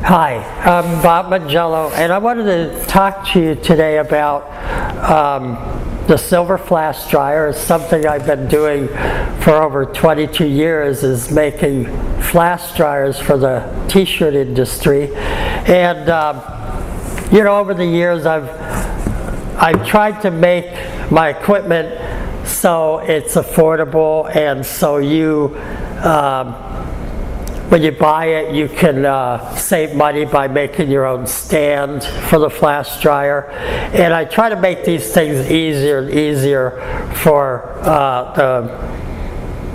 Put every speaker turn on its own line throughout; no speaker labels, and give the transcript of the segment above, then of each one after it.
Hi, I'm Bob Mangello, and I wanted to talk to you today about the silver flash dryer. It's something I've been doing for over 22 years, is making flash dryers for the t-shirt industry. And you know, over the years I've tried to make my equipment so it's affordable, and so when you buy it, you can save money by making your own stand for the flash dryer. And I try to make these things easier and easier for the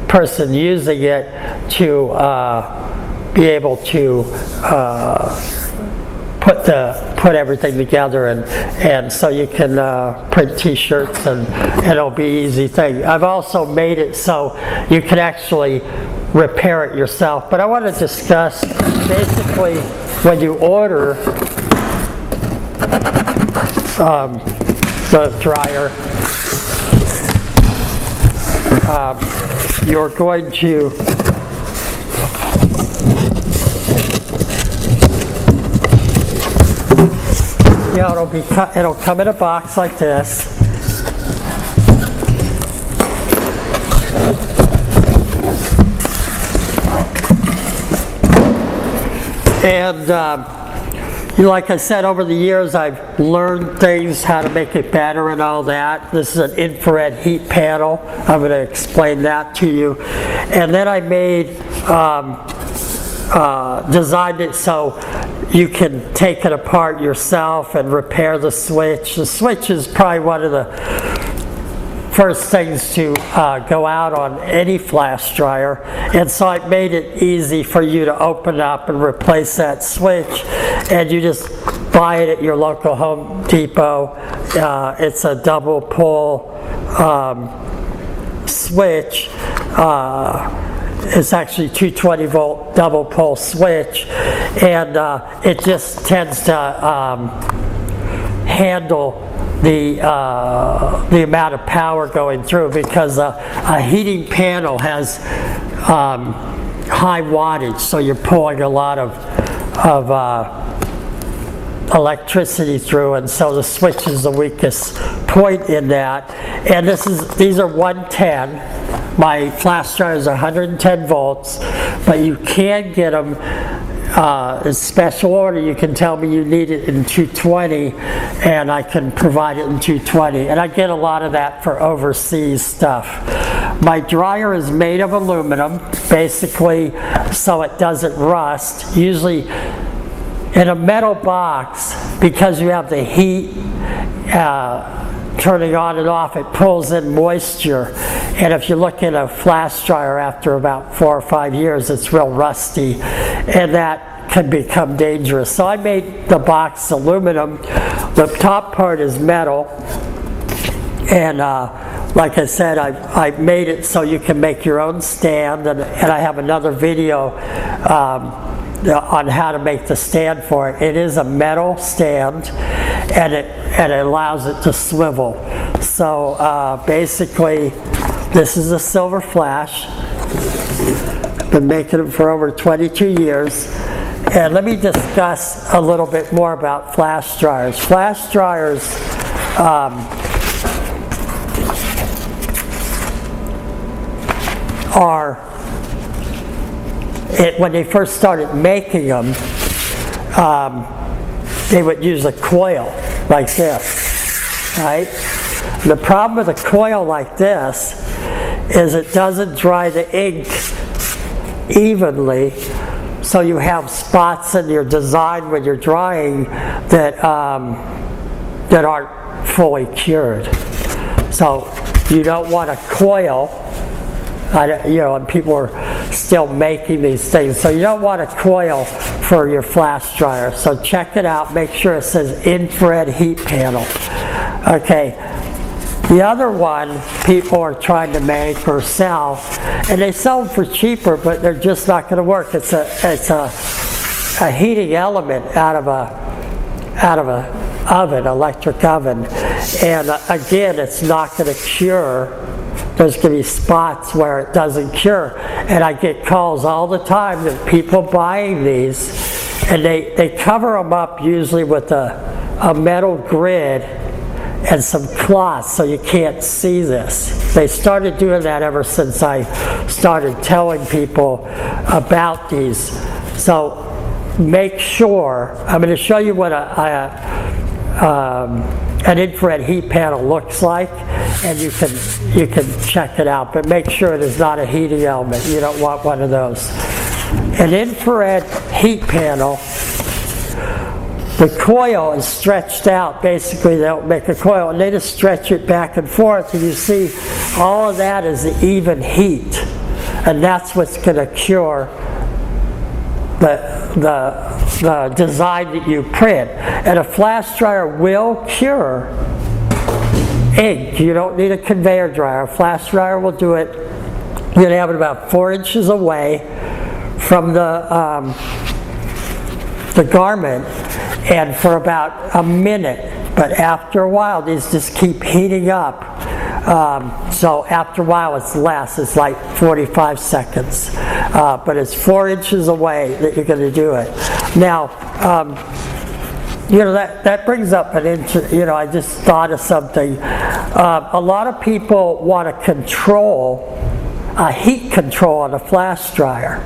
person using it to be able to put everything together, and so you can print t-shirts, and it'll be an easy thing. I've also made it so you can actually repair it yourself. But I want to discuss basically when you order the dryer, you're going to it'll come in a box like this. And like I said, over the years I've learned things, how to make it better and all that. This is an infrared heat panel. I'm going to explain that to you. And then I designed it so you can take it apart yourself and repair the switch. The switch is probably one of the first things to go out on any flash dryer, and so I made it easy for you to open up and replace that switch, and you just buy it at your local Home Depot. It's a double pull switch. It's actually 220 volt double pull switch, and it just tends to handle the amount of power going through, because a heating panel has high wattage, so you're pulling a lot of electricity through, and so the switch is the weakest point in that. And these are 110. My flash dryers are 110 volts, but you can get them in special order. You can tell me you need it in 220, and I can provide it in 220. And I get a lot of that for overseas stuff. My dryer is made of aluminum, basically, so it doesn't rust. Usually in a metal box, because you have the heat turning on and off, it pulls in moisture. And if you look at a flash dryer after about 4 or 5 years, it's real rusty, and that can become dangerous. So I made the box aluminum. The top part is metal, and like I said, I made it so you can make your own stand, and I have another video on how to make the stand for it. It is a metal stand, and it allows it to swivel. So basically, this is a silver flash. Been making them for over 22 years. And let me discuss a little bit more about flash dryers. Flash dryers when they first started making them, they would use a coil like this, right? The problem with a coil like this is it doesn't dry the ink evenly, so you have spots in your design when you're drying that aren't fully cured. So you don't want a coil. And people are still making these things, so you don't want a coil for your flash dryer. So check it out. Make sure it says infrared heat panel. Okay. The other one people are trying to make or sell, and they sell them for cheaper, but they're just not going to work. It's a heating element out of a oven, electric oven, and again, it's not going to cure. There's going to be spots where it doesn't cure, and I get calls all the time that people buying these And they cover them up usually with a metal grid and some cloth so you can't see this. They started doing that ever since I started telling people about these. So make sure, I'm going to show you what an infrared heat panel looks like, and you can check it out, but make sure it is not a heating element. You don't want one of those. An infrared heat panel, the coil is stretched out. Basically, they'll make a coil and they just stretch it back and forth, and you see all of that is the even heat, and that's what's going to cure the design that you print. And a flash dryer will cure ink. You don't need a conveyor dryer. A flash dryer will do it. You're going to have it about 4 inches away from the garment, and for about a minute. But after a while, these just keep heating up. So after a while, it's less. It's like 45 seconds. But it's 4 inches away that you're going to do it. Now, that brings up an I just thought of something. A lot of people want to control heat control on a flash dryer.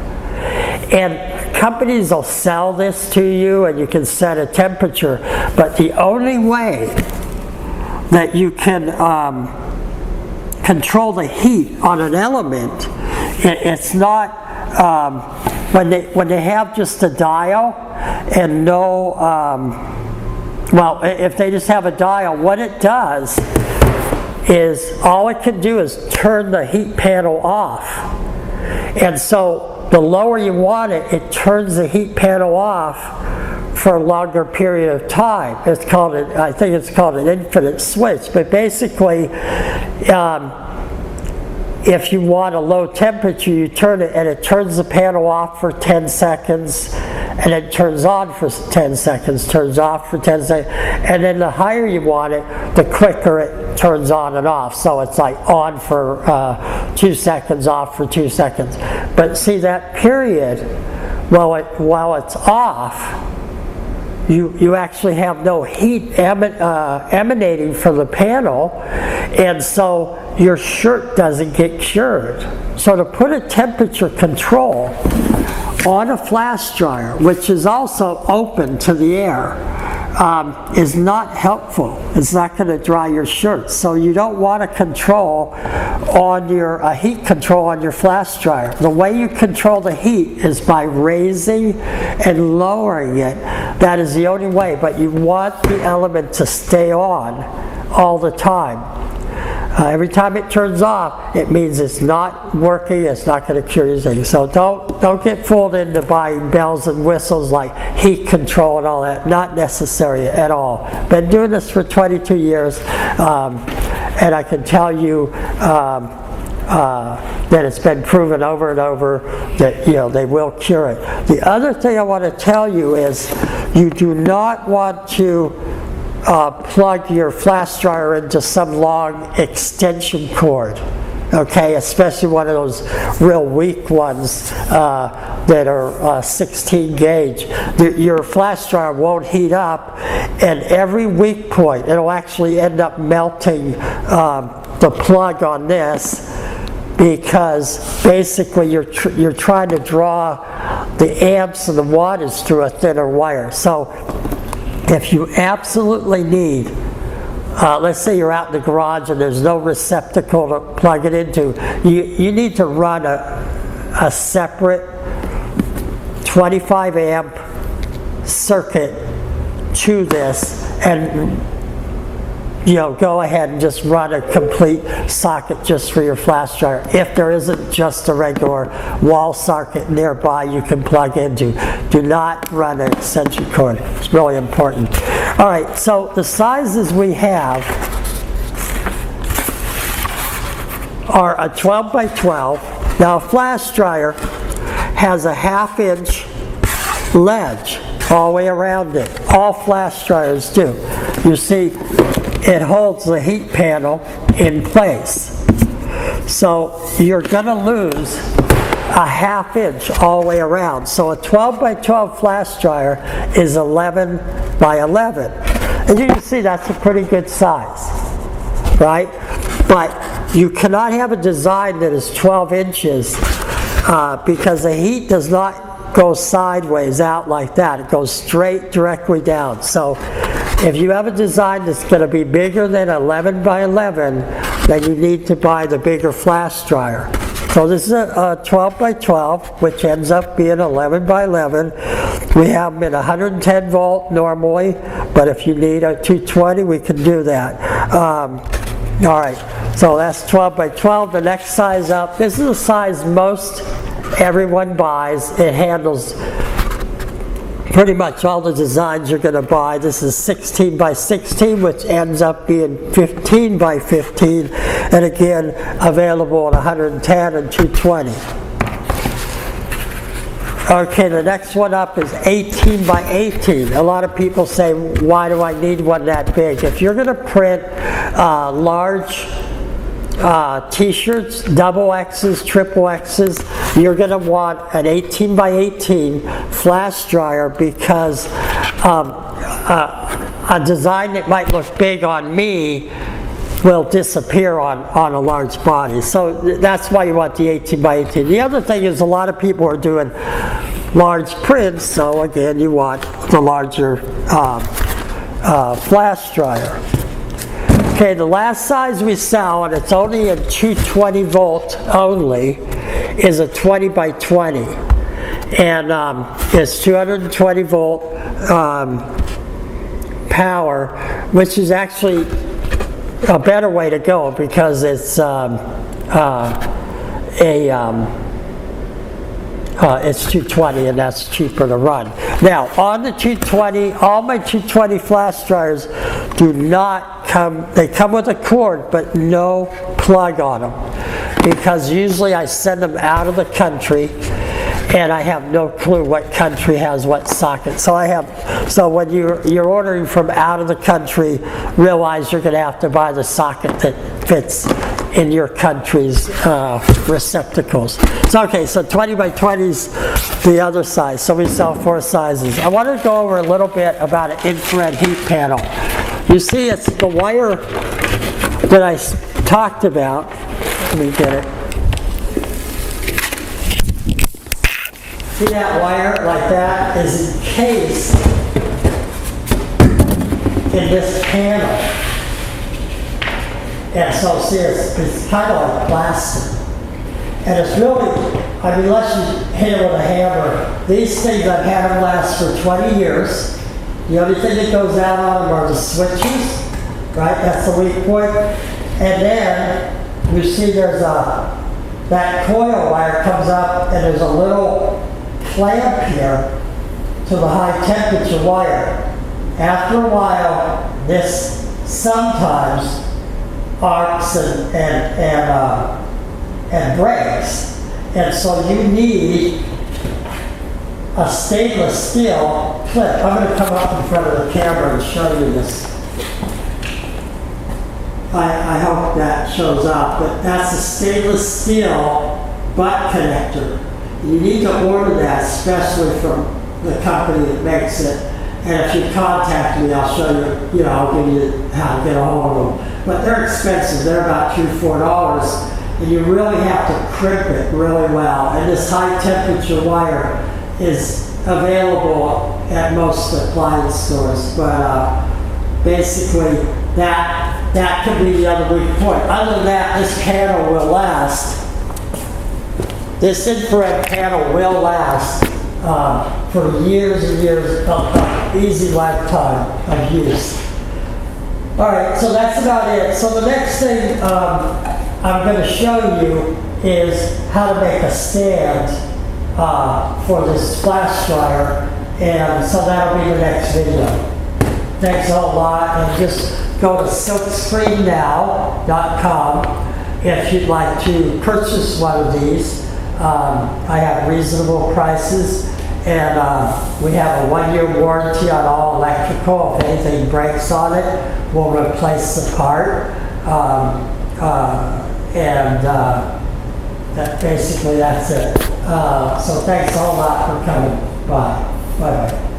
And companies will sell this to you, and you can set a temperature. But the only way that you can control the heat on an element, it's not when they have just a dial and no well, if they just have a dial, what it does is all it can do is turn the heat panel off. And so the lower you want it, it turns the heat panel off for a longer period of time. I think it's called an infinite switch. But basically, if you want a low temperature, you turn it and it turns the panel off for 10 seconds, and it turns on for 10 seconds, turns off for 10 seconds. And then the higher you want it, the quicker it turns on and off. So it's like on for 2 seconds, off for 2 seconds. But see, that period, while it's off, you actually have no heat emanating from the panel, and so your shirt doesn't get cured. So to put a temperature control on a flash dryer, which is also open to the air, is not helpful. It's not going to dry your shirt. So you don't want to control on your heat control on your flash dryer. The way you control the heat is by raising and lowering it. That is the only way, but you want the element to stay on all the time. Every time it turns off, it means it's not working, it's not going to cure anything. So don't get fooled into buying bells and whistles like heat control and all that. Not necessary at all. Been doing this for 22 years, and I can tell you that it's been proven over and over that they will cure it. The other thing I want to tell you is you do not want to plug your flash dryer into some long extension cord, okay, especially one of those real weak ones that are 16 gauge. Your flash dryer won't heat up, and every weak point, it'll actually end up melting the plug on this, because basically you're trying to draw the amps and the wattage through a thinner wire. So if you absolutely need, let's say you're out in the garage and there's no receptacle to plug it into, you need to run a separate 25 amp circuit to this, and go ahead and just run a complete socket just for your flash dryer. If there isn't just a regular wall socket nearby you can plug into, do not run an extension cord. It's really important. All right, so the sizes we have are a 12 by 12. Now a flash dryer has a 1/2 inch ledge all the way around it. All flash dryers do. You see, it holds the heat panel in place. So you're going to lose a ½ inch all the way around. So a 12 by 12 flash dryer is 11 by 11. And you can see that's a pretty good size, right? But you cannot have a design that is 12 inches because the heat does not go sideways out like that. It goes straight directly down. So if you have a design that's going to be bigger than 11 by 11, then you need to buy the bigger flash dryer. So this is a 12 by 12, which ends up being 11 by 11. We have them in 110 volt normally, but if you need a 220, we can do that. All right, so that's 12 by 12. The next size up, this is the size most everyone buys. It handles pretty much all the designs you're going to buy. This is 16 by 16, which ends up being 15 by 15, and again, available at 110 and 220. Okay, the next one up is 18 by 18. A lot of people say, why do I need one that big? If you're going to print large t-shirts, double X's, triple X's, you're going to want an 18 by 18 flash dryer because a design that might look big on me will disappear on a large body. So that's why you want the 18 by 18. The other thing is a lot of people are doing large prints, so again you want the larger flash dryer. Okay, the last size we sell, and it's only a 220 volt only, is a 20 by 20. And it's 220 volt power, which is actually a better way to go because it's it's 220 and that's cheaper to run. Now on the 220, all my 220 flash dryers do not come, they come with a cord but no plug on them because usually I send them out of the country and I have no clue what country has what socket. So when you're ordering from out of the country, realize you're going to have to buy the socket that fits in your country's receptacles. So okay, so 20 by 20 is the other size. So we sell 4 sizes. I want to go over a little bit about an infrared heat panel. You see, it's the wire that I talked about. Let me get it. See that wire like that is encased in this panel. And so see, it's kind of like plastic. And it's really, I mean, unless you hit it with a hammer, these things I've had them last for 20 years. The only thing that goes out on them are the switches, right? That's the weak point. And then you see there's that coil wire comes up and there's a little clamp here to the high temperature wire. After a while, this sometimes arcs and breaks. And so you need a stainless steel clip. I'm going to come up in front of the camera and show you this. I hope that shows up, but that's a stainless steel butt connector. You need to order that, especially from the company that makes it. And if you contact me, I'll show you, I'll give you how to get a hold of them. But they're expensive. They're about $2-4. And you really have to crimp it really well. And this high temperature wire is available at most appliance stores. But basically, that could be the other weak point. Other than that, this panel will last. This infrared panel will last for years and years of easy lifetime of use. All right, so that's about it. So the next thing I'm going to show you is how to make a stand for this flash dryer, and so that'll be the next video. Thanks a lot, and just go to silkscreennow.com if you'd like to purchase one of these. I have reasonable prices, and we have a 1-year warranty on all electrical. If anything breaks on it, we'll replace the part. basically that's it. So thanks a whole lot for coming by. Bye-bye.